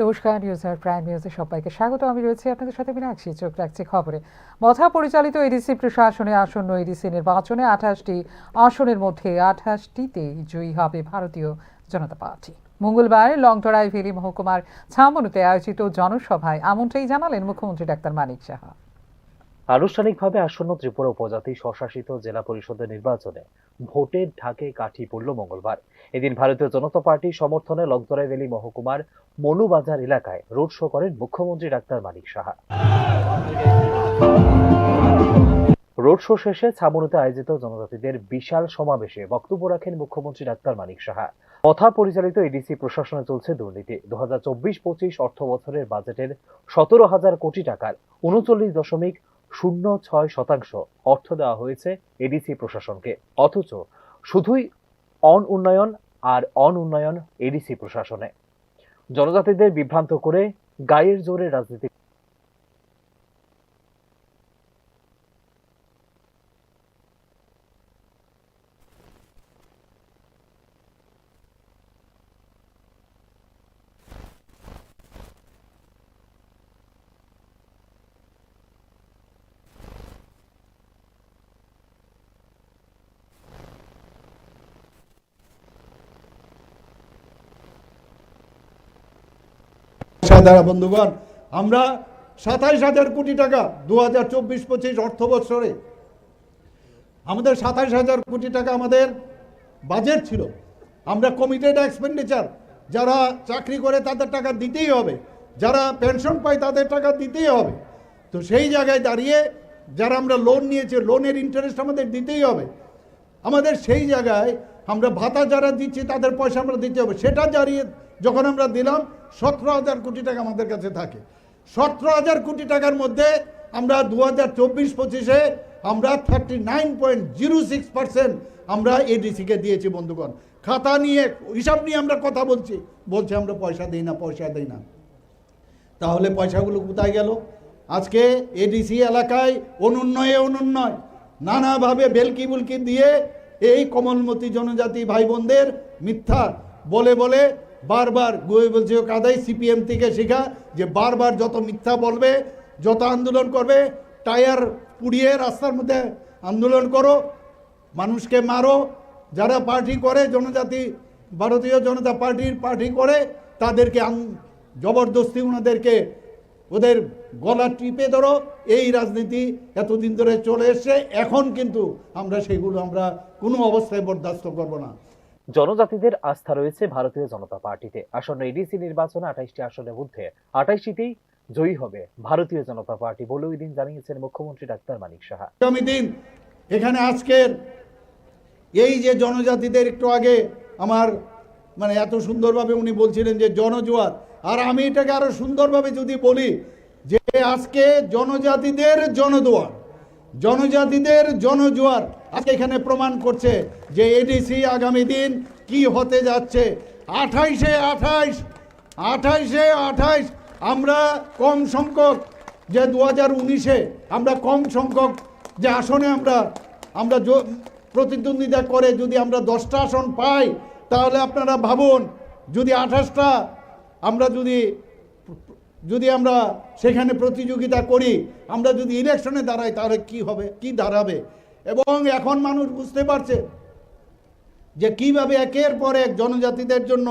নমস্কার, news prime নিউজে সবাইকে স্বাগত। আমি রয়েছি আপনাদের সাথে মীনাক্ষী। চোখ রাখছি খবরে। মথা পরিচালিত এডিসি প্রশাসনে আসন্ন এডিসি নির্বাচনে 28টি আসনের মধ্যে 28টিতে জয়ী হবে ভারতীয় জনতা পার্টি। মঙ্গলবার লংতরাই ভেলি মহকুমার ছামনুতে আয়োজিত জনসভায় এমনটাই জানালেন মুখ্যমন্ত্রী ডাক্তার মানিক সাহা। আনুষ্ঠানিকভাবে আসন্ন ত্রিপুরা উপজাতি স্বশাসিত জেলা পরিষদের নির্বাচনে ভোটের ঢাকে কাঠি পড়ল মঙ্গলবার। এদিন ভারতীয় জনতা পার্টির সমর্থনে লংতরাই ভ্যালি মহকুমার মনুবাজার এলাকায় রোড শো করেন মুখ্যমন্ত্রী doctor Manik Saha. Road show শেষে ছামনুতে আয়োজিত জনজাতিদের বিশাল সমাবেশে বক্তব্য রাখেন মুখ্যমন্ত্রী ডাক্তার মানিক সাহা। মথা পরিচালিত এডিসি প্রশাসনে চলছে দুর্নীতি। 2024-25 অর্থ বছরের বাজেটের 17,000 কোটি টাকার 39.06% অর্থ দেওয়া হয়েছে এডিসি প্রশাসনকে, অথচ শুধুই অন উন্নয়ন এডিসি প্রশাসনে। জনজাতিদের বিভ্রান্ত করে গায়ের জোরে রাজনীতি দ্বারা বন্ধুগণ, আমরা 27,000 কোটি টাকা 2024-25 অর্থ বছরে আমাদের 27,000 কোটি টাকা আমাদের বাজেট ছিল। আমরা কমিটেড এক্সপেন্ডিচার, যারা চাকরি করে তাদের টাকা দিতেই হবে, যারা পেনশন পায় তাদের টাকা দিতেই হবে। তো সেই জায়গায় দাঁড়িয়ে যারা আমরা লোন নিয়েছি, লোনের ইন্টারেস্ট আমাদের দিতেই হবে। আমাদের সেই জায়গায় আমরা ভাতা যারা দিচ্ছি তাদের পয়সা আমরা দিতে হবে। সেটা দাঁড়িয়ে যখন আমরা দিলাম 17,000 কোটি টাকা আমাদের কাছে থাকে। 17,000 কোটি টাকার মধ্যে আমরা 2024-25-এ আমরা 39.06% আমরা এডিসিকে দিয়েছি বন্ধুগণ। খাতা নিয়ে হিসাব নিয়ে আমরা কথা বলছি আমরা পয়সা দিই না। তাহলে পয়সাগুলো কোথায় গেল? আজকে এডিসি এলাকায় অনুন্নয় নানাভাবে বেলকি বুলকি দিয়ে এই কমলমতি জনজাতি ভাই বোনদের মিথ্যা বলে বারবার বলছে কাদাই সিপিএম থেকে শেখা যে বারবার যত মিথ্যা বলবে, যত আন্দোলন করবে, টায়ার পুড়িয়ে রাস্তার মধ্যে আন্দোলন করো, মানুষকে মারো। যারা পার্টি করে জনজাতি ভারতীয় জনতা পার্টি করে তাদেরকে জবরদস্তি ওদের গলা টিপে ধরো। এই রাজনীতি এতদিন ধরে চলে এসছে। এখন কিন্তু আমরা কোনো অবস্থায় বরদাস্ত করব না। জনজাতিদের আস্থা রয়েছে ভারতীয় জনতা পার্টিতে। আসন্ন এডিসি নির্বাচনে 28টি আসনের মধ্যে 28টিতেই জয়ী হবে ভারতীয় জনতা পার্টি বলে ওই দিন জানিয়েছেন মুখ্যমন্ত্রী ডাক্তার মানিক সাহা। আগামী দিন এখানে আজকের এই যে জনজাতিদের একটু আগে আমার এত সুন্দরভাবে উনি বলছিলেন যে জনজোয়ার, আর আমি এটাকে আরো সুন্দরভাবে যদি বলি যে আজকে জনজাতিদের জনজোয়ার আজকে এখানে প্রমাণ করছে যে এডিসি আগামী দিন কি হতে যাচ্ছে। 28 আমরা কম সংখ্যক যে 2019-এ আমরা কম সংখ্যক যে আসনে আমরা প্রতিদ্বন্দ্বিতা করে যদি আমরা 10টা আসন পাই, তাহলে আপনারা ভাবুন যদি 28টা আমরা যদি আমরা সেখানে প্রতিযোগিতা করি, আমরা যদি ইলেকশনে দাঁড়াই তাহলে কি দাঁড়াবে। এবং এখন মানুষ বুঝতে পারছে যে কিভাবে একের পর এক জনজাতিদের জন্য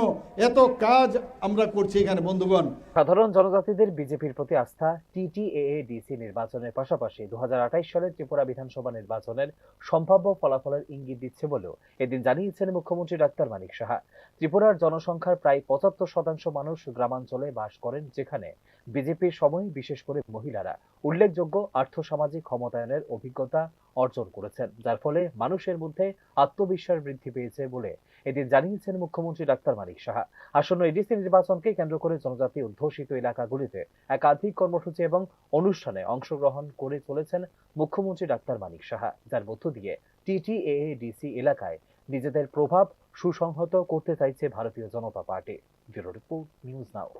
এত কাজ আমরা করছি এখানে বন্ধুগণ। সাধারণ জনজাতিদের বিজেপির প্রতি আস্থা টিটিএডিসি নির্বাচনের পাশাপাশি 2028 সালের ত্রিপুরা বিধানসভা নির্বাচনের সম্ভাব্য ফলাফলের ইঙ্গিত দিচ্ছে বলেও এদিন জানিয়েছেন মুখ্যমন্ত্রী ডাক্তার মানিক সাহা। ত্রিপুরার জনসংখ্যার প্রায় 75% মানুষ গ্রামাঞ্চলে বাস করেন, যেখানে বিজেপির সময় বিশেষ করে মহিলারা উল্লেখযোগ্য আর্থসামাজিক ক্ষমতায়নের অভিজ্ঞতা অর্জন করেছেন, যার ফলে মানুষের মধ্যে আত্মবিশ্বাস বৃদ্ধি পেয়েছে বলে এদিন জানিয়েছেন মুখ্যমন্ত্রী ডাক্তার মানিক সাহা। আসন্ন এডিসি নির্বাচনকে কেন্দ্র করে জনজাতি অধ্যুষিত এলাকাগুলিতে একাধিক কর্মসূচি এবং অনুষ্ঠানে অংশগ্রহণ করে চলেছেন মুখ্যমন্ত্রী ডাক্তার মানিক সাহা, যার মধ্য দিয়ে টিটিএডিসি এলাকায় নিজেদের প্রভাব সুসংহত করতে চাইছে Bharatiya Janata party. Bureau report, news now.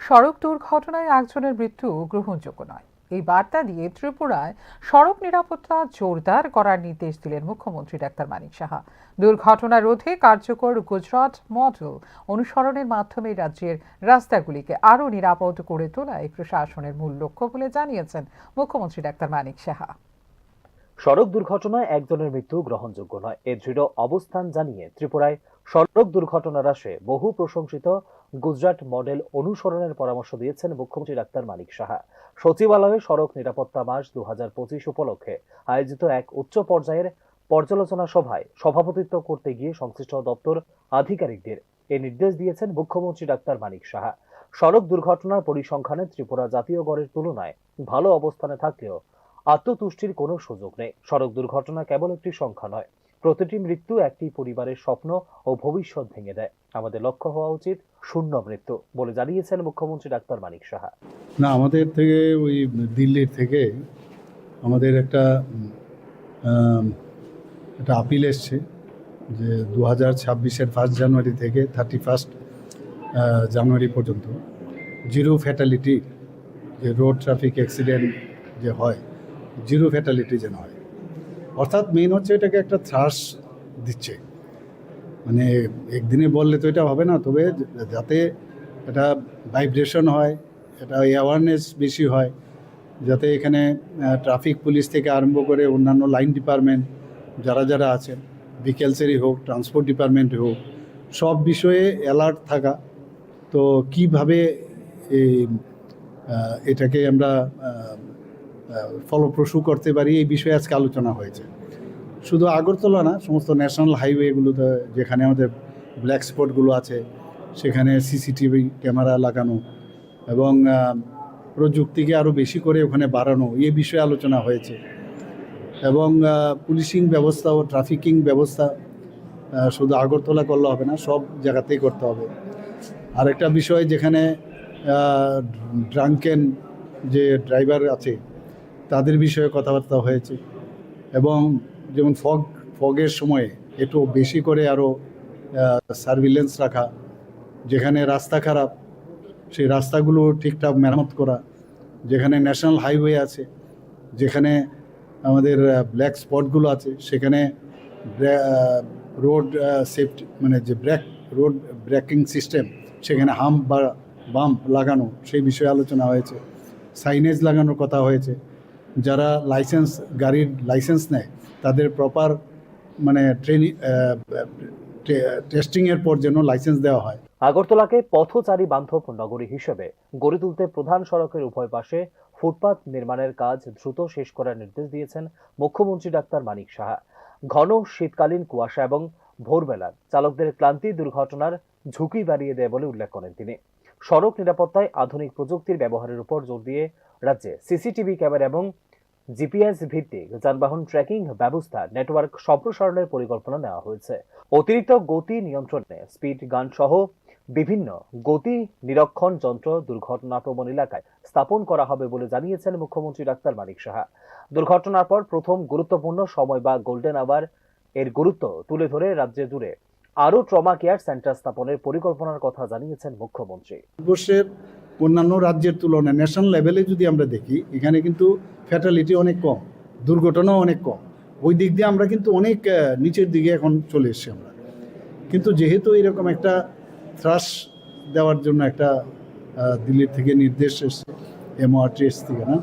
সড়ক দুর্ঘটনায় একজনের মৃত্যু গ্রহণযোগ্য নয়। এই বার্তা দিয়ে ত্রিপুরায় সড়ক নিরাপত্তা জোরদার করার নির্দেশ দিলেন মুখ্যমন্ত্রী ডাক্তার মানিক সাহা। দুর্ঘটনা রোধে কার্যকর গুজরাট মডেল অনুসরণের মাধ্যমে রাজ্যের রাস্তাগুলিকে আরও নিরাপদ করে তোলাই প্রশাসনের মূল লক্ষ্য বলে জানিয়েছেন মুখ্যমন্ত্রী ডাক্তার মানিক সাহা। সড়ক দুর্ঘটনায় একজনের মৃত্যু গ্রহণযোগ্য নয়, এ দৃঢ় অবস্থান জানিয়ে ত্রিপুরায় সড়ক দুর্ঘটনা হ্রাসে বহু প্রশংসিত গুজরাট মডেল অনুসরণের পরামর্শ দিয়েছেন মুখ্যমন্ত্রী ডাক্তার মানিক সাহা। সচিবালয়ে সড়ক নিরাপত্তা মাস 2025 উপলক্ষে আয়োজিত এক উচ্চ পর্যায়ের পর্যালোচনা সভায় সভাপতিত্ব করতে গিয়ে সংশ্লিষ্ট দপ্তর আধিকারিকদের এ নির্দেশ দিয়েছেন মুখ্যমন্ত্রী ডাক্তার মানিক সাহা। সড়ক দুর্ঘটনার পরিসংখ্যানে ত্রিপুরা জাতীয় গড়ের তুলনায় ভালো অবস্থানে থাকলেও আত্মতুষ্টির কোনো সুযোগ নেই। সড়ক দুর্ঘটনা কেবল একটি সংখ্যা নয়, প্রতিটি মৃত্যু একটি পরিবারের স্বপ্ন ও ভবিষ্যৎ ভেঙে দেয়। আমাদের লক্ষ্য হওয়া উচিত শূন্য মৃত্যু বলে জানিয়েছেন মুখ্যমন্ত্রী ডাক্তার মানিক সাহা। না, আমাদের থেকে ওই দিল্লির থেকে আমাদের একটা আপিল এসছে যে 2026-এর 1 জানুয়ারি থেকে 31 জানুয়ারি পর্যন্ত জিরো ফ্যাটালিটি, যে রোড ট্রাফিক অ্যাক্সিডেন্ট যে হয়, জিরো ফ্যাটালিটি যেন হয়। অর্থাৎ মেইন হচ্ছে এটাকে একটা থ্রাস দিচ্ছে, মানে একদিনে বললে তো এটা হবে না, তবে যাতে এটা ভাইব্রেশন হয়, এটা অ্যাওয়ারনেস বেশি হয়, যাতে এখানে ট্রাফিক পুলিশ থেকে আরম্ভ করে অন্যান্য লাইন ডিপার্টমেন্ট যারা যারা আছেন, ভেহিকেলসেরই হোক, ট্রান্সপোর্ট ডিপার্টমেন্টে হোক, সব বিষয়ে অ্যালার্ট থাকা। তো কীভাবে এটাকে আমরা ফলপ্রসূ করতে পারি, এই বিষয়ে আজকে আলোচনা হয়েছে। শুধু আগরতলা না, সমস্ত ন্যাশনাল হাইওয়েগুলোতে যেখানে আমাদের ব্ল্যাক স্পটগুলো আছে সেখানে সিসিটিভি ক্যামেরা লাগানো এবং প্রযুক্তিকে আরও বেশি করে ওখানে বাড়ানো, এই বিষয়ে আলোচনা হয়েছে। এবং পুলিশিং ব্যবস্থা ও ট্রাফিকিং ব্যবস্থা শুধু আগরতলা করলে হবে না, সব জায়গাতেই করতে হবে। আরেকটা বিষয়, যেখানে ড্রাঙ্কেন যে ড্রাইভার আছে তাদের বিষয়ে কথাবার্তা হয়েছে। এবং যেমন ফগের সময়ে একটু বেশি করে আরও সার্ভিলেন্স রাখা, যেখানে রাস্তা খারাপ সেই রাস্তাগুলো ঠিকঠাক মেরামত করা, যেখানে ন্যাশনাল হাইওয়ে আছে, যেখানে আমাদের ব্ল্যাক স্পটগুলো আছে সেখানে রোড সেফটি, মানে যে রোড ব্রেকিং সিস্টেম, সেখানে হাম্প বা বাম্প লাগানো, সেই বিষয়ে আলোচনা হয়েছে। সাইনেজ লাগানোর কথা হয়েছে। যারা গাড়ির লাইসেন্স নেয় তাদের প্রপার মানে টেস্টিংয়ের পর যেন লাইসেন্স দেওয়া হয়। আগরতলাকে পথচারী বান্ধব নগরী হিসেবে গড়ে তুলতে প্রধান সড়কের উভয় পাশে ফুটপাত নির্মাণের কাজ দ্রুত শেষ করার নির্দেশ দিয়েছেন মুখ্যমন্ত্রী ডাক্তার মানিক সাহা। ঘন শীতকালীন কুয়াশা এবং ভোরবেলার চালকদের ক্লান্তি দুর্ঘটনার ঝুঁকি বাড়িয়ে দেয় বলে উল্লেখ করেন তিনি। সড়ক নিরাপত্তায় আধুনিক প্রযুক্তির ব্যবহারের উপর জোর দিয়ে রাজ্যে সিসিটিভি ক্যামেরা এবং জিপিএস ভিত্তিক যানবাহন ট্র্যাকিং ব্যবস্থা নেটওয়ার্ক সম্প্রসারণের পরিকল্পনা নেওয়া হয়েছে। অতিরিক্ত গতি নিয়ন্ত্রণে স্পিড গান সহ বিভিন্ন গতি নিরীক্ষণ যন্ত্র দুর্ঘটনাপ্রবণ এলাকায় স্থাপন করা হবে বলে জানিয়েছেন মুখ্যমন্ত্রী ডাক্তার মানিক সাহা। দুর্ঘটনার পর প্রথম গুরুত্বপূর্ণ সময় বা গোল্ডেন আওয়ার এর গুরুত্ব তুলে ধরে রাজ্যে জুড়ে আরও ট্রমা কেয়ার সেন্টার স্থাপনের পরিকল্পনার কথা জানিয়েছেন মুখ্যমন্ত্রী। ভারতবর্ষের অন্যান্য রাজ্যের তুলনায় ন্যাশনাল লেভেলে যদি আমরা দেখি, এখানে কিন্তু ফ্যাটালিটি অনেক কম, দুর্ঘটনাও অনেক কম। ওই দিক দিয়ে আমরা কিন্তু অনেক নিচের দিকে এখন চলে এসেছি আমরা। কিন্তু যেহেতু এরকম একটা থ্রাস দেওয়ার জন্য একটা দিল্লির থেকে নির্দেশ এসছে, MORTS থেকে, না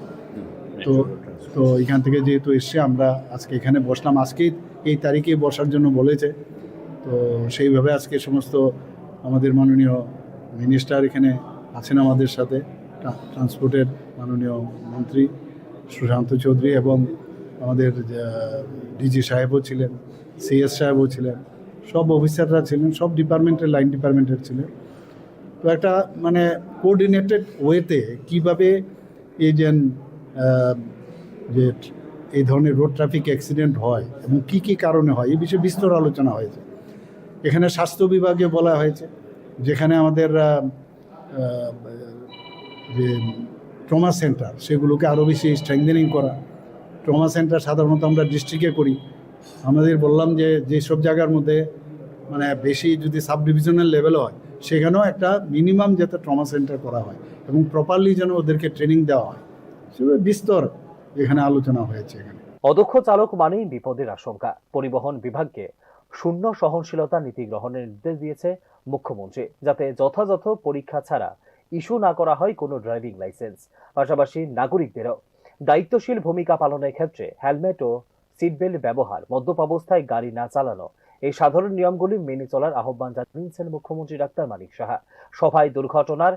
তো এখান থেকে যেহেতু এসছে, আমরা আজকে এখানে বসলাম। আজকেই এই তারিখে বসার জন্য বলেছে, তো সেইভাবে আজকে সমস্ত আমাদের মাননীয় মিনিস্টার এখানে আছেন আমাদের সাথে, ট্রান্সপোর্টের মাননীয় মন্ত্রী সুশান্ত চৌধুরী এবং আমাদের ডিজি সাহেবও ছিলেন, CS সাহেবও ছিলেন, সব অফিসাররা ছিলেন, সব ডিপার্টমেন্টের লাইন ডিপার্টমেন্টের ছিলেন। তো একটা মানে কোঅর্ডিনেটেড ওয়েতে কীভাবে এই যে এই ধরনের রোড ট্রাফিক অ্যাক্সিডেন্ট হয় এবং কী কী কারণে হয়, এই বিষয়ে বিস্তর আলোচনা হয়েছে। এখানে স্বাস্থ্য বিভাগে বলা হয়েছে, যেখানে আমাদের যে ট্রমা সেন্টার সেগুলোকে আরও বেশি স্ট্রেংথেনিং করা। ট্রমা সেন্টার সাধারণত আমরা ডিস্ট্রিক্টে করি, আমাদের বললাম যে যেসব জায়গার মধ্যে মানে বেশি যদি সাব ডিভিশনাল লেভেল হয় সেখানেও একটা মিনিমাম যাতে ট্রমা সেন্টার করা হয় এবং প্রপারলি যেন ওদেরকে ট্রেনিং দেওয়া হয়, সেভাবে বিস্তর এখানে আলোচনা হয়েছে। এখানে অদক্ষ চালক মানেই বিপদের আশঙ্কা। পরিবহন বিভাগকে শূন্য সহনশীলতা নীতি গ্রহণের নির্দেশ দিয়েছে মুখ্যমন্ত্রী, যাতে যথাযথ পরীক্ষা ছাড়া ইস্যু না করা হয় কোনো ড্রাইভিং লাইসেন্স। পাশাপাশি নাগরিকদেরও দায়িত্বশীল ভূমিকা পালনের ক্ষেত্রে হেলমেট ও সিটবেল্ট ব্যবহার, মদ্যপাবস্থায় গাড়ি না চালানো, এই সাধারণ নিয়মগুলি মেনে চলার আহ্বান জানিয়েছেন মুখ্যমন্ত্রী ডাক্তার মানিক সাহা। সভায় দুর্ঘটনার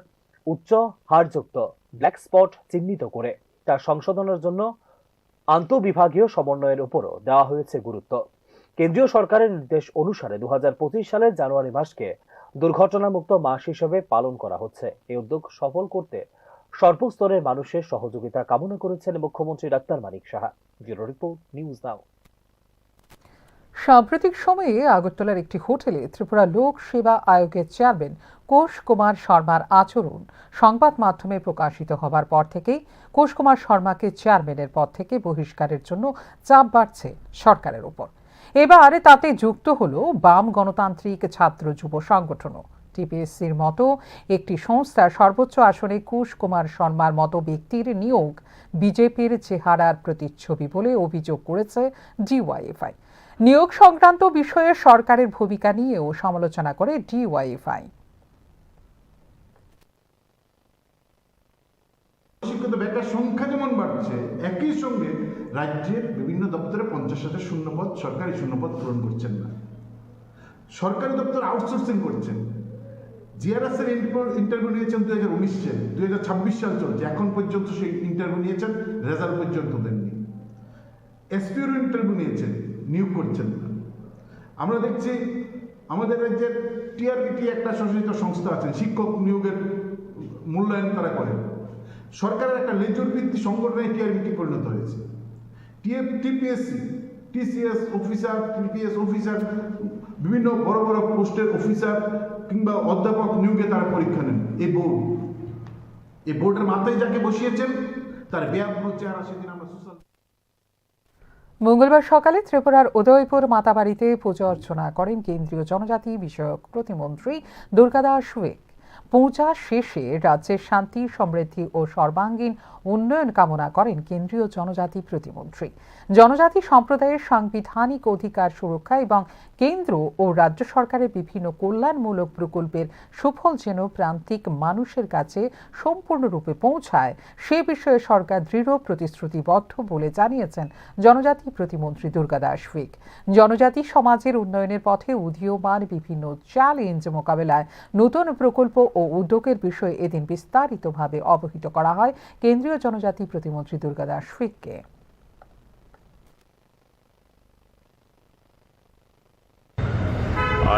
উচ্চ হারযুক্ত ব্ল্যাক স্পট চিহ্নিত করে তা সংশোধনের জন্য আন্তঃবিভাগীয় সমন্বয়ের উপরও দেওয়া হয়েছে গুরুত্ব। কেন্দ্রীয় সরকারের নির্দেশ অনুসারে 2025 সালের জানুয়ারি মাসকে দুর্ঘটনামুক্ত মাস হিসেবে পালন করা হচ্ছে। এই উদ্যোগ সফল করতে সর্বস্তরের মানুষের সহযোগিতা কামনা করেছেন মুখ্যমন্ত্রী doctor Manik Saha. Bureau report, news now. সাম্প্রতিক সময়ে আগরতলার একটি হোটেলে ত্রিপুরা লোক সেবা আয়োগের চেয়ারম্যান কোষ কুমার শর্মার আচরণ সংবাদ মাধ্যমে প্রকাশিত হবার পর থেকেই কোষ কুমার শর্মাকে চেয়ারম্যানের পদ থেকে বহিষ্কারের জন্য চাপ বাড়ছে সরকারের উপর। এবার তাতে যুক্ত হলো বাম গণতান্ত্রিক ছাত্র যুব সংগঠনও। টিপিএসসির মতো একটি সংস্থা সর্বোচ্চ আসনে কোষ কুমার শর্মার মতো ব্যক্তির নিয়োগ বিজেপির চেহারার প্রতিচ্ছবি বলে অভিযোগ করেছে ডিওয়াইএফআই। নিয়োগ সংক্রান্ত বিষয়ে সরকারের ভূমিকা নিয়েও সমালোচনা করে ডিওয়াইএফআই। শিক্ষিত বেকার সংখ্যা যেমন বাড়ছে, একই সঙ্গে রাজ্যের বিভিন্ন দপ্তরে 50,000 শূন্যপদ, সরকারি শূন্যপদ পূরণ করছেন না। সরকারি দপ্তর আউটসোর্সিং করছেন। জিআরএস এর ইন্টারভিউ নিয়েছেন 2019 সালে, 2026 সাল চলছে, এখন পর্যন্ত সেই ইন্টারভিউ নিয়েছেন, রেজাল্ট পর্যন্ত দেননি। এসপিওর ইন্টারভিউ নিয়েছেন, নিয়োগ করছেন না। আমরা দেখছি আমাদের রাজ্যের টিআরবিটি একটা স্বশাসিত সংস্থা আছেন, শিক্ষক নিয়োগের মূল্যায়ন তারা করেন। সরকারের একটা লেজুর ভিত্তিক সংগঠনে টিআরবিটি পরিণত হয়েছে। TPSC, TCS officer, TPS officer, বিভিন্ন বড় বড় পোস্টের অফিসার কিংবা অধ্যাপক নিয়োগে তারা পরীক্ষা নেন। এই বোর্ডের মাথায় যাকে বসিয়েছেন তার ব্যাপক চেহারা সেদিন আমরা সোশ্যাল। মঙ্গলবার সকালে ত্রিপুরার উদয়পুর মাতাবাড়িতে পূজা অর্চনা করেন কেন্দ্রীয় জনজাতি বিষয়ক প্রতিমন্ত্রী দুর্গাদাস সুয়েক। পূজা শেষে রাজ্যের শান্তি, সমৃদ্ধি ও সর্বাঙ্গীন উন্নয়ন কামনা করেন কেন্দ্রীয় জনজাতি প্রতিমন্ত্রী। জনজাতি সম্প্রদায়ের সাংবিধানিক অধিকার সুরক্ষা এবং কেন্দ্র ও রাজ্য সরকারের বিভিন্ন কল্যাণমূলক প্রকল্পের সুফল যেন প্রান্তিক মানুষের কাছে সম্পূর্ণরূপে পৌঁছায়, সে বিষয়ে সরকার দৃঢ় প্রতিশ্রুতিবদ্ধ বলে জানিয়েছেন জনজাতি প্রতিমন্ত্রী দুর্গাদাস সুয়েক। জনজাতি সমাজের উন্নয়নের পথে উদীয়মান বিভিন্ন চ্যালেঞ্জ মোকাবেলায় নতুন প্রকল্প ও উদ্যোগের বিষয়ে এদিন বিস্তারিতভাবে অবহিত করা হয় কেন্দ্রীয় জনজাতি প্রতিমন্ত্রী দুর্গাদাস সুয়েককে।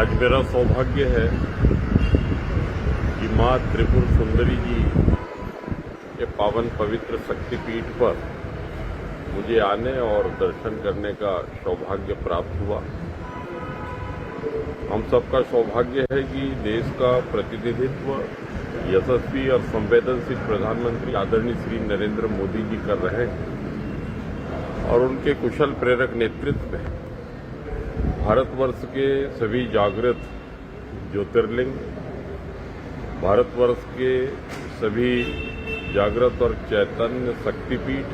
आज मेरा सौभाग्य है कि माँ त्रिपुर सुंदरी जी के पावन पवित्र शक्तिपीठ पर मुझे आने और दर्शन करने का सौभाग्य प्राप्त हुआ। हम सबका सौभाग्य है कि देश का प्रतिनिधित्व यशस्वी और संवेदनशील प्रधानमंत्री आदरणीय श्री नरेंद्र मोदी जी कर रहे हैं और उनके कुशल प्रेरक नेतृत्व में भारतवर्ष के सभी जागृत ज्योतिर्लिंग, भारतवर्ष के सभी जागृत और चैतन्य शक्तिपीठ,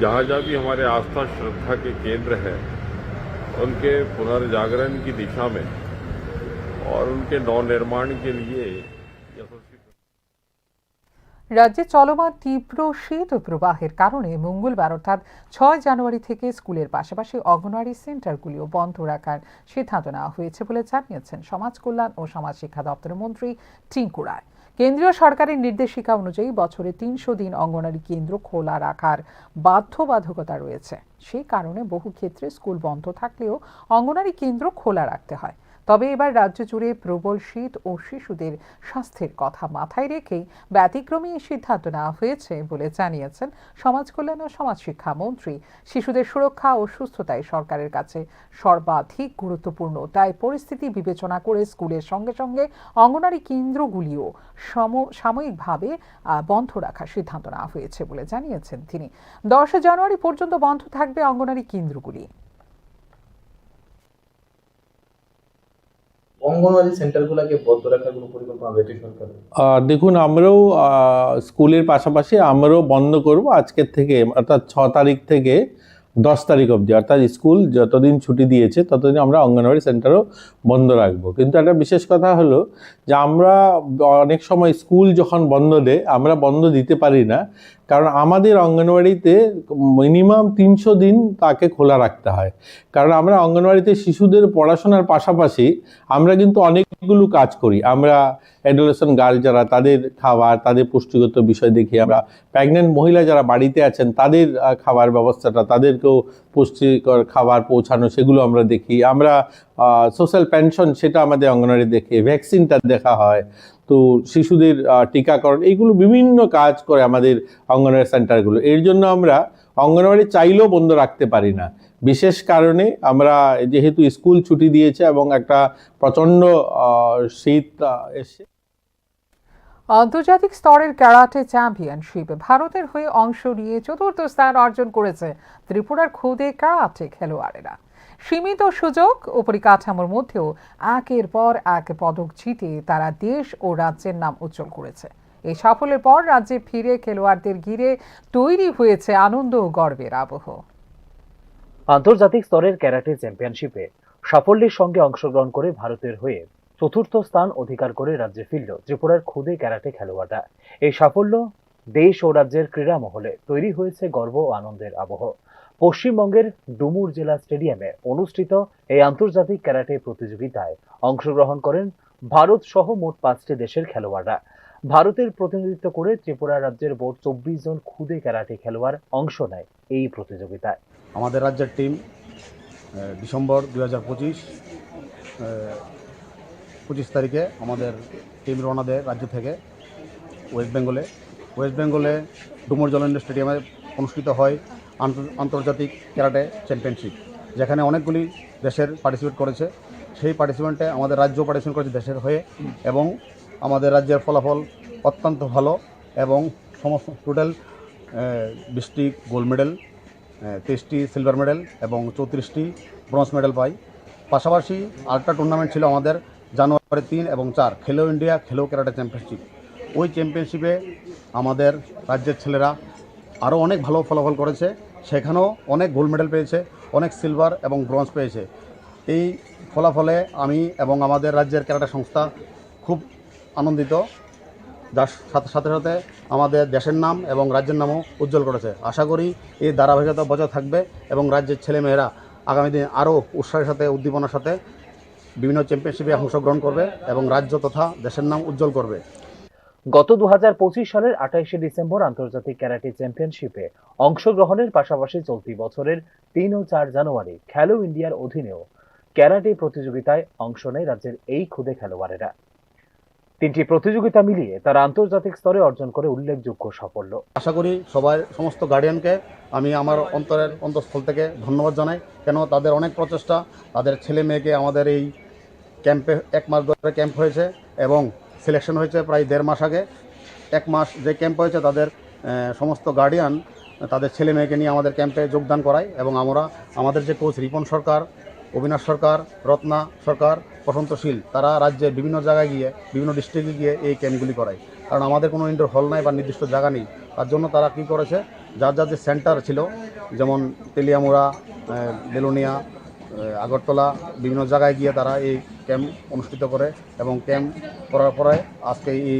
जहाँ जहाँ भी हमारे आस्था श्रद्धा के केंद्र हैं, उनके पुनर्जागरण की दिशा में और उनके नवनिर्माण के लिए রাজ্যে চলমান তীব্র শীত প্রবাহের কারণে মঙ্গলবার অর্থাৎ 6 জানুয়ারি থেকে স্কুলের পাশাপাশি অঙ্গনওয়াড়ি সেন্টারগুলিও বন্ধ রাখার সিদ্ধান্ত নেওয়া হয়েছে বলে জানিয়েছেন সমাজ কল্যাণ ও সমাজ শিক্ষা দপ্তরের মন্ত্রী টিঙ্কু রায়। কেন্দ্রীয় সরকারের নির্দেশিকা অনুযায়ী বছরে 300 দিন অঙ্গনওয়াড়ি কেন্দ্র খোলা রাখার বাধ্যবাধকতা রয়েছে। সেই কারণে বহু ক্ষেত্রে স্কুল বন্ধ থাকলেও অঙ্গনওয়াড়ি কেন্দ্র খোলা রাখতে হয়। তবে এবার রাজ্য জুড়ে প্রবল শীত ও শিশুদের স্বাস্থ্যের কথা মাথায় রেখেই ব্যতিক্রমী সিদ্ধান্ত নেওয়া হয়েছে বলে জানিয়েছেন সমাজ কল্যাণ ও সমাজ শিক্ষা মন্ত্রী। শিশুদের সুরক্ষা ও সুস্থতাই সরকারের কাছে সর্বাধিক গুরুত্বপূর্ণ, তাই পরিস্থিতি বিবেচনা করে স্কুলের সঙ্গে সঙ্গে অঙ্গনওয়াড়ি কেন্দ্রগুলিও সাময়িকভাবে বন্ধ রাখার সিদ্ধান্ত নেওয়া হয়েছে বলে জানিয়েছেন তিনি। 10 জানুয়ারি পর্যন্ত বন্ধ থাকবে অঙ্গনওয়াড়ি কেন্দ্রগুলি। অঙ্গনওয়াড়ি সেন্টারগুলোকে বন্ধ রাখার কোনো পরিকল্পনা রয়েছে সরকারের? দেখুন, আমরাও স্কুলের পাশাপাশি আমরাও বন্ধ করব আজকের থেকে, অর্থাৎ 6 তারিখ থেকে 10 তারিখ অবধি, অর্থাৎ স্কুল যতদিন ছুটি দিয়েছে ততদিন আমরা অঙ্গনওয়াড়ি সেন্টারও বন্ধ রাখবো। কিন্তু একটা বিশেষ কথা হলো যে আমরা অনেক সময় স্কুল যখন বন্ধ দেয় আমরা বন্ধ দিতে পারি না, কারণ আমাদের অঙ্গনওয়াড়িতে মিনিমাম 300 দিন তাকে খোলা রাখতে হয়। কারণ আমরা অঙ্গনওয়াড়িতে শিশুদের পড়াশোনার পাশাপাশি আমরা কিন্তু অনেকগুলো কাজ করি। আমরা অ্যাডোলেসেন্ট গার্ল যারা, তাদের খাবার, তাদের পুষ্টিগত বিষয় দেখি। আমরা প্রেগনেন্ট মহিলা যারা বাড়িতে আছেন তাদের খাবার ব্যবস্থাটা, তাদেরকেও পুষ্টিকর খাবার পৌঁছানো, সেগুলো আমরা দেখি। আমরা সোশ্যাল পেনশন, সেটা আমাদের অঙ্গনওয়াড়ি দেখে, ভ্যাকসিনটা দেখা হয়। তো শিশুদের টিকাকরণ, এইগুলো বিভিন্ন কাজ করে আমাদের অঙ্গনওয়াড়ি সেন্টারগুলো। এর জন্য আমরা অঙ্গনওয়াড়ি চাইলেও বন্ধ রাখতে পারি না। বিশেষ কারণে আমরা যেহেতু স্কুল ছুটি দিয়েছে এবং একটা প্রচণ্ড শীত এসে। আন্তর্জাতিক স্তরের ক্যারাটে চ্যাম্পিয়নশিপে ভারতের হয়ে অংশ নিয়ে চতুর্থ স্থান অর্জন করেছে ত্রিপুরার খুদে ক্যারাটে খেলোয়াড়েরা। সীমিত সুযোগ ও পরিকাঠামোর মধ্যেও একের পর এক পদক জিতে তারা দেশ ও রাজ্যের নাম উজ্জ্বল করেছে। এই সাফল্যের পর রাজ্যে ফিরে খেলোয়াড়দের ঘিরে তৈরি হয়েছে আনন্দ ও গর্বের আবহ। আন্তর্জাতিক স্তরের ক্যারাটে চ্যাম্পিয়নশিপে সাফল্যের সঙ্গে অংশগ্রহণ করে ভারতের হয়ে চতুর্থ স্থান অধিকার করে রাজ্যে ফিরল ত্রিপুরার খুদে ক্যারাটে খেলোয়াড়রা। এই সাফল্য দেশ ও রাজ্যের ক্রীড়া মহলে তৈরি হয়েছে গর্ব ও আনন্দের আবহ। পশ্চিমবঙ্গের ডুমুর জেলা স্টেডিয়ামে অনুষ্ঠিত এই আন্তর্জাতিক ক্যারাটে প্রতিযোগিতায় অংশগ্রহণ করেন ভারত সহ মোট 5টি দেশের খেলোয়াড়রা। ভারতের প্রতিনিধিত্ব করে ত্রিপুরা রাজ্যের মোট 24 জন খুদে ক্যারাটে খেলোয়াড় অংশ নেয় এই প্রতিযোগিতায়। আমাদের রাজ্যের টিম ডিসেম্বর 2025 তারিখে আমাদের টিম রওনা দেয় রাজ্য থেকে ওয়েস্ট বেঙ্গলে ডুমুর জলেন্দ্র স্টেডিয়ামে অনুষ্ঠিত হয় আন্তর্জাতিক ক্যারাটে চ্যাম্পিয়নশিপ, যেখানে অনেকগুলি দেশের পার্টিসিপেট করেছে। সেই পার্টিসিপেন্টে আমাদের রাজ্য পার্টিসিপেট করেছে দেশের হয়ে, এবং আমাদের রাজ্যের ফলাফল অত্যন্ত ভালো, এবং সমস্ত টোটাল 20টি গোল্ড মেডেল, 23টি সিলভার মেডেল এবং 34টি ব্রোঞ্জ মেডেল পাই। পাশাপাশি আরেকটা টুর্নামেন্ট ছিল আমাদের জানুয়ারি 3 এবং 4 খেলো ইন্ডিয়া খেলো ক্যারাটে চ্যাম্পিয়নশিপ। ওই চ্যাম্পিয়নশিপে আমাদের রাজ্যের ছেলেরা আরও অনেক ভালো ফলাফল করেছে, সেখানেও অনেক গোল্ড মেডেল পেয়েছে, অনেক সিলভার এবং ব্রোঞ্জ পেয়েছে। এই ফলাফলে আমি এবং আমাদের রাজ্যের ক্যারাটে সংস্থা খুব আনন্দিত, যার সাথে সাথে আমাদের দেশের নাম এবং রাজ্যের নামও উজ্জ্বল করেছে। আশা করি এই ধারাবাহিকতা বজায় থাকবে এবং রাজ্যের ছেলেমেয়েরা আগামী দিনে আরও উৎসাহের সাথে, উদ্দীপনার সাথে বিভিন্ন চ্যাম্পিয়নশিপে অংশগ্রহণ করবে এবং রাজ্য তথা দেশের নাম উজ্জ্বল করবে। গত 2025 সালের 28শে ডিসেম্বর আন্তর্জাতিক ক্যারাটে চ্যাম্পিয়নশিপে অংশগ্রহণের পাশাপাশি চলতি বছরের 3 ও 4 জানুয়ারি খেলো ইন্ডিয়ার অধীনেও ক্যারাটে প্রতিযোগিতায় অংশ নেয় রাজ্যের এই খুদে খেলোয়াড়েরা। 3টি প্রতিযোগিতা মিলিয়ে তারা আন্তর্জাতিক স্তরে অর্জন করে উল্লেখযোগ্য সাফল্য। আশা করি সমস্ত গার্ডিয়ানকে আমি আমার অন্তঃস্থল থেকে ধন্যবাদ জানাই, কেন তাদের অনেক প্রচেষ্টা, তাদের ছেলে মেয়েকে আমাদের এই ক্যাম্পে 1 মাস ধরে ক্যাম্প হয়েছে এবং সিলেকশন হয়েছে প্রায় 1.5 মাস আগে। 1 মাস যে ক্যাম্প হয়েছে তাদের সমস্ত গার্ডিয়ান তাদের ছেলে মেয়েকে নিয়ে আমাদের ক্যাম্পে যোগদান করায়, এবং আমরা আমাদের যে কোচ রিপন সরকার, অবিনাশ সরকার, রত্না সরকার, প্রশান্তশীল, তারা রাজ্যের বিভিন্ন জায়গায় গিয়ে, বিভিন্ন ডিস্ট্রিক্টে গিয়ে এই ক্যাম্পগুলি করায়। কারণ আমাদের কোনো ইনডোর হল নাই বা নির্দিষ্ট জায়গা নেই, তার জন্য তারা কী করেছে, যার যে সেন্টার ছিল, যেমন তেলিয়ামুড়া, বেলোনিয়া, আগরতলা, বিভিন্ন জায়গায় গিয়ে তারা এই ক্যাম্প অনুষ্ঠিত করে, এবং ক্যাম্প করার পরে আজকে এই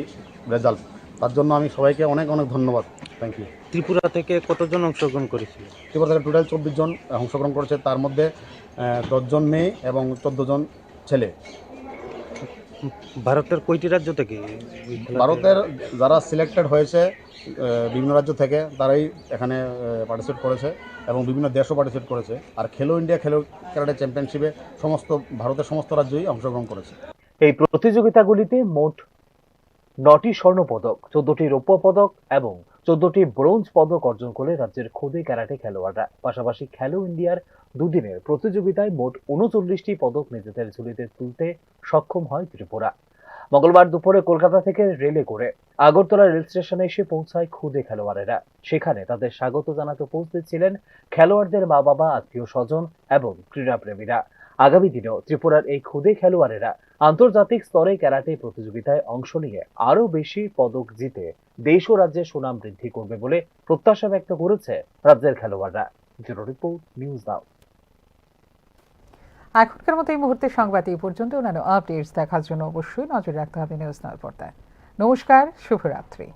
রেজাল্ট। তার জন্য আমি সবাইকে অনেক অনেক ধন্যবাদ। Thank you. ত্রিপুরা থেকে কতজন অংশগ্রহণ করেছিল? ত্রিপুরা থেকে টোটাল 24 জন অংশগ্রহণ করেছে, তার মধ্যে 10 জন মেয়ে এবং 14 জন ছেলে। ভারতের কয়টি রাজ্য থেকে? ভারতের যারা সিলেক্টেড হয়েছে বিভিন্ন রাজ্য থেকে, তারাই এখানে পার্টিসিপেট করেছে এবং বিভিন্ন দেশও পার্টিসিপেট করেছে। আর খেলো ইন্ডিয়া খেলো ক্যারাটে চ্যাম্পিয়নশিপে ভারতের সমস্ত রাজ্যই অংশগ্রহণ করেছে। এই প্রতিযোগিতাগুলিতে মোট 9টি স্বর্ণ পদক, 14টি রৌপ্য পদক এবং 14টি ব্রোঞ্জ পদক অর্জন করে রাজ্যের খুদে ক্যারাটে খেলোয়াড়রা। পাশাপাশি খেলো ইন্ডিয়ার দুদিনের প্রতিযোগিতায় মোট 39টি পদক নিজেদের ঝুলিতে তুলতে সক্ষম হয় ত্রিপুরা। মঙ্গলবার দুপুরে কলকাতা থেকে রেলে করে আগরতলা রেল স্টেশনে এসে পৌঁছায় খুদে খেলোয়াড়েরা। সেখানে তাদের স্বাগত জানাতে উপস্থিত ছিলেন খেলোয়াড়দের মা বাবা, আত্মীয় স্বজন এবং ক্রীড়াপ্রেমীরা। আগামী দিনেও ত্রিপুরার এই ক্ষুদে খেলোয়াড়েরা আন্তর্জাতিক স্তরে ক্যারাটে প্রতিযোগিতায় অংশ নিয়ে আরও বেশি পদক জিতে দেশ ও রাজ্যের সুনাম বৃদ্ধি করবে বলে প্রত্যাশা ব্যক্ত করেছে রাজ্যের খেলোয়াড়রা। ব্যুরো রিপোর্ট, নিউজ নাও। এখনকার মতো এই মুহূর্তে সংবাদ এই পর্যন্ত। অন্যান্য আপডেটস দেখার জন্য অবশ্যই নজর রাখতে হবে নিউজ নাও পর্দায়। নমস্কার, শুভরাত্রি।